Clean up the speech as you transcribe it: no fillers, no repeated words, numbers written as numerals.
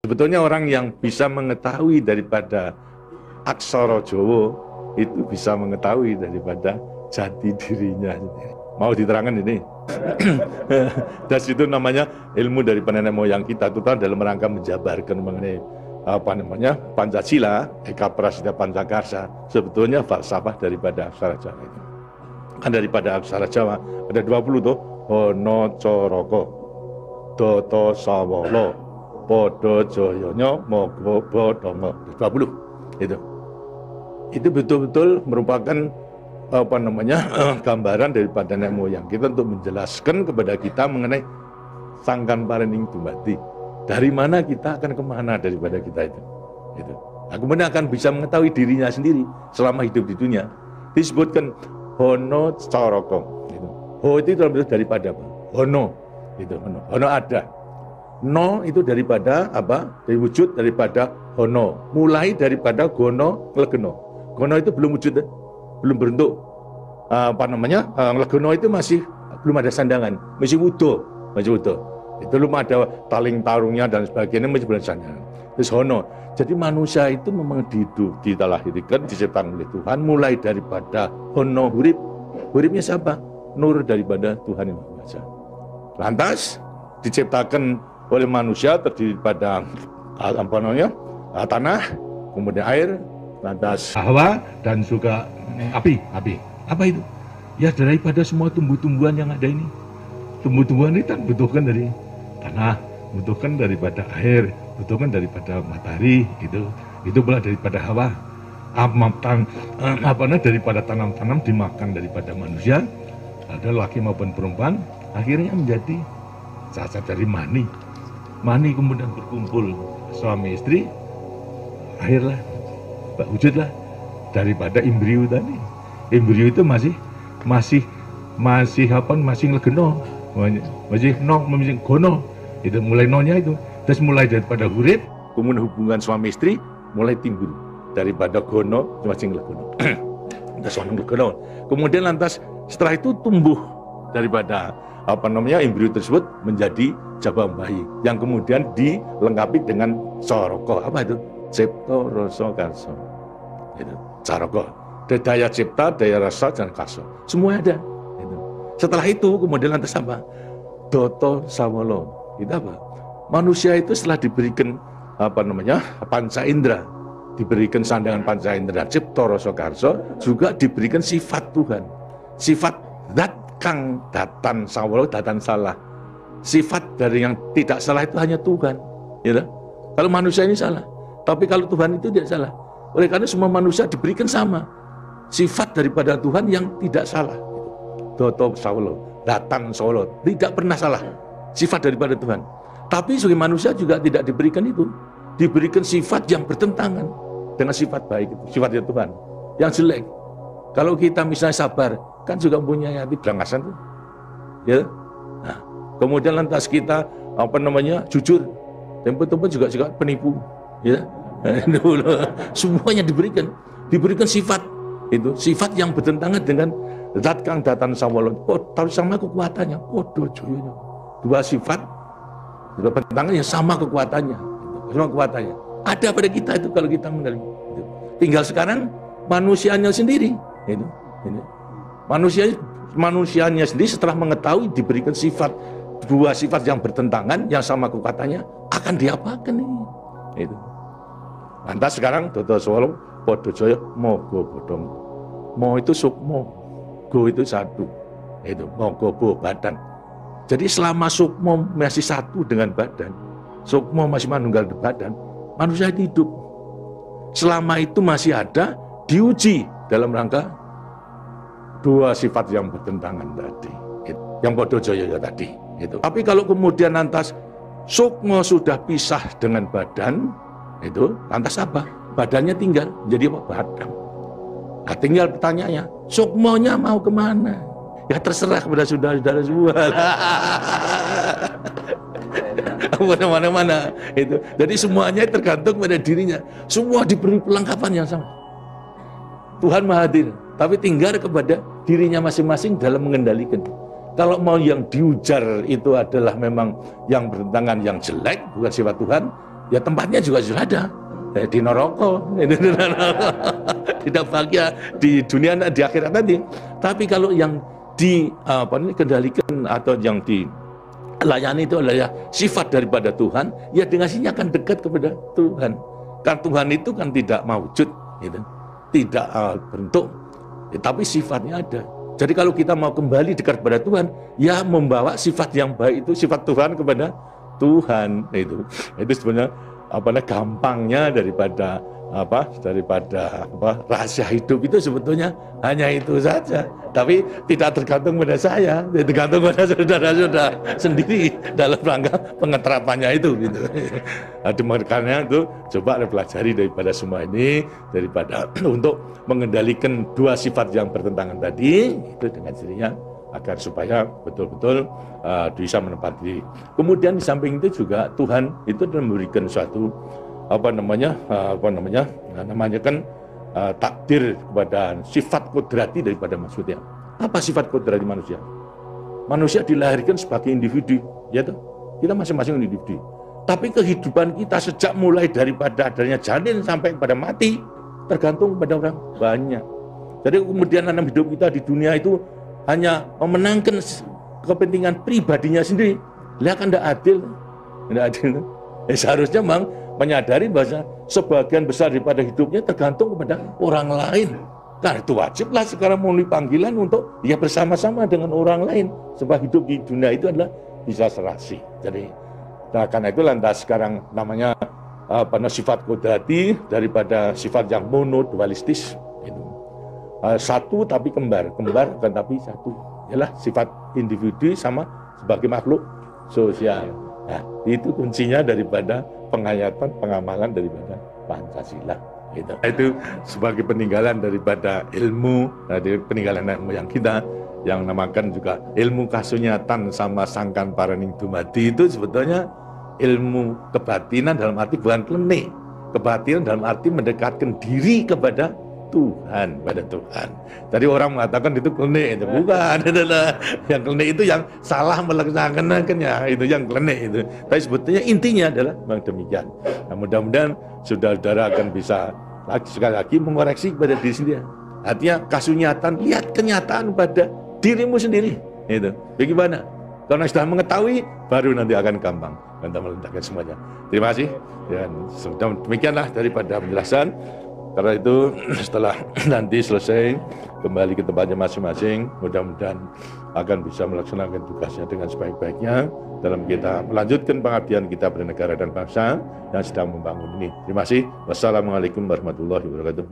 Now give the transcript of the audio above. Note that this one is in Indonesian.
Sebetulnya orang yang bisa mengetahui daripada aksara Jawa itu bisa mengetahui daripada jati dirinya sendiri. Mau diterangkan ini? Dan itu namanya ilmu dari nenek moyang kita itu dalam rangka menjabarkan mengenai Pancasila, Eka Prasida Pancakarsa. Sebetulnya falsafah daripada aksara Jawa itu. Kan daripada aksara Jawa ada 20 tuh. Hono Coroko, Doto Sawolo, Podo Joyonya, Mogo Bodongo, 20 itu betul-betul merupakan gambaran daripada nenek moyang kita untuk menjelaskan kepada kita mengenai sangkan parening dumadi. Dari mana kita akan kemana daripada kita itu. Nah, kemudian akan bisa mengetahui dirinya sendiri selama hidup di dunia. Disebutkan Hono Coroko. Ho itu daripada apa? Hono. Hono. Hono ada. No itu daripada apa? Dari wujud daripada hono. Mulai daripada gono legeno. Gono itu belum wujud, belum berbentuk. Legeno itu masih belum ada sandangan, masih utuh, Itu belum ada taling tarungnya dan sebagainya, masih belum sandangan. Terus hono. Jadi manusia itu memang dilahirkan, diciptakan oleh Tuhan mulai daripada hono hurip. Huripnya siapa? Nur daripada Tuhan Yang Maha Esa. Lantas diciptakan oleh manusia terdiri pada tanah, kemudian air, lantas hawa dan juga api. Apa itu? Ya daripada semua tumbuh-tumbuhan yang ada ini. Tumbuh-tumbuhan ini kan butuhkan dari tanah, butuhkan daripada air, butuhkan daripada matahari, itu pula daripada hawa. Daripada tanam-tanam dimakan daripada manusia, ada laki maupun perempuan, akhirnya menjadi cacat dari mani. Mani kemudian berkumpul suami istri, akhirlah wujudlah daripada embrio tadi. Embrio itu masih legeno, masih gono. Itu mulai nonya itu. Terus mulai daripada hurip, kemudian hubungan suami istri mulai timbul daripada gono masih legeno. Kemudian lantas setelah itu tumbuh daripada embrio tersebut menjadi jabang bayi yang kemudian dilengkapi dengan coroko. Apa itu? Cipta rasa karsa. Itu coroko. Daya cipta, daya rasa dan karsa. Semua ada. Setelah itu kemudian lantas apa? Doto sawolo. Itu apa? Manusia itu setelah diberikan panca indera, diberikan sandangan panca indera, cipta rasa karsa, juga diberikan sifat Tuhan. Sifat zat kang datan sawolo, datan salah. Sifat dari yang tidak salah itu hanya Tuhan. Kalau manusia ini salah, tapi kalau Tuhan itu tidak salah. Oleh karena semua manusia diberikan sama sifat daripada Tuhan yang tidak salah. Doto sawolo, datan sawolo, tidak pernah salah. Sifat daripada Tuhan. Tapi sebagai manusia juga tidak diberikan itu. Diberikan sifat yang bertentangan dengan sifat baik itu, sifatnya Tuhan. Yang jelek. Kalau kita misalnya sabar, kan juga punya hati berangasan tuh. Ya. Nah, kemudian lantas kita jujur. Tempat-tempat juga penipu, ya. Semuanya diberikan sifat itu, sifat yang bertentangan dengan zat kang datan sawolo. Tahu sama kekuatannya. Podo joyonya. Dua sifat bertentangan yang sama kekuatannya. Ada pada kita itu kalau kita mengenali. Tinggal sekarang manusianya sendiri. Manusianya sendiri setelah mengetahui diberikan dua sifat yang bertentangan yang sama kekuatannya, akan diapakan ini? Lantas sekarang Doto Sawolo, Podo Joyo, Mogo Bodong. Mo itu sukmo, go itu satu, Mogo bo badan. Jadi selama sukmo masih satu dengan badan, sukmo masih manunggal badan, manusia hidup. Selama itu masih ada, diuji dalam rangka dua sifat yang bertentangan tadi, yang Podo Joyo tadi. Tapi kalau kemudian lantas sukmo sudah pisah dengan badan, lantas apa? Badannya tinggal jadi apa? Badan. Nah, tinggal pertanyaannya, sukmonya mau kemana? Ya terserah kepada saudara-saudara semua. Mana-mana itu. Jadi semuanya tergantung pada dirinya. Semua diberi perlengkapan yang sama. Tuhan Maha Hadir, tapi tinggal kepada dirinya masing-masing dalam mengendalikan. Kalau mau yang diujar itu adalah memang yang bertentangan, yang jelek, bukan sifat Tuhan, ya tempatnya juga sudah ada. Di neraka, tidak bahagia di dunia di akhirat nanti. Tapi kalau yang dikendalikan atau yang dilayani itu adalah sifat daripada Tuhan, ya dikasihnya akan dekat kepada Tuhan. Karena Tuhan itu kan tidak mawujud, gitu. Tidak bentuk, tapi sifatnya ada. Jadi kalau kita mau kembali dekat kepada Tuhan, ya membawa sifat yang baik itu, sifat Tuhan kepada Tuhan itu sebenarnya gampangnya daripada rahasia hidup itu sebetulnya hanya itu saja. Tapi tidak tergantung pada saya, tergantung pada saudara-saudara sendiri dalam rangka pengeterapannya itu gitu. Makanya itu coba pelajari daripada semua ini, daripada untuk mengendalikan dua sifat yang bertentangan tadi itu dengan dirinya, agar supaya betul-betul bisa menempati diri. Kemudian di samping itu juga Tuhan itu memberikan suatu takdir kepada sifat kodrati daripada manusia. Apa sifat kodrati manusia? Manusia dilahirkan sebagai individu, ya toh? Kita masing-masing individu. Tapi kehidupan kita sejak mulai daripada adanya janin sampai pada mati tergantung pada orang banyak. Jadi kemudian dalam hidup kita di dunia itu hanya memenangkan kepentingan pribadinya sendiri, lihat kan tidak adil, seharusnya memang menyadari bahwa sebagian besar daripada hidupnya tergantung kepada orang lain. Karena itu wajiblah sekarang memenuhi panggilan untuk ya bersama-sama dengan orang lain, sebab hidup di dunia itu adalah bisa serasi. Jadi karena itu lantas sekarang namanya sifat kodrati daripada sifat yang monodualistis. Satu tapi kembar bukan tapi satu, ialah sifat individu sama sebagai makhluk sosial. Nah, itu kuncinya daripada penghayatan, pengamalan daripada Pancasila. Itu sebagai peninggalan daripada ilmu, dari peninggalan moyang kita yang namakan juga ilmu kasunyatan sama sangkan paraning dumadi. Itu sebetulnya ilmu kebatinan dalam arti bukan klenik, kebatinan dalam arti mendekatkan diri kepada Tuhan, pada Tuhan. Tadi orang mengatakan itu klenik, itu bukan. Yang klenik itu yang salah melaksanakannya, itu yang klenik itu. Tapi sebetulnya intinya adalah memang demikian. Nah, mudah-mudahan saudara-saudara akan bisa sekali lagi mengoreksi kepada diri sendiri. Artinya kasunyatan, lihat kenyataan pada dirimu sendiri. Itu. Bagaimana? Karena sudah mengetahui, baru nanti akan gampang untuk meletakkan semuanya. Terima kasih. Dan demikianlah daripada penjelasan. Karena itu setelah nanti selesai kembali ke tempatnya masing-masing, mudah-mudahan akan bisa melaksanakan tugasnya dengan sebaik-baiknya dalam kita melanjutkan pengabdian kita pada negara dan bangsa yang sedang membangun ini. Terima kasih. Wassalamualaikum warahmatullahi wabarakatuh.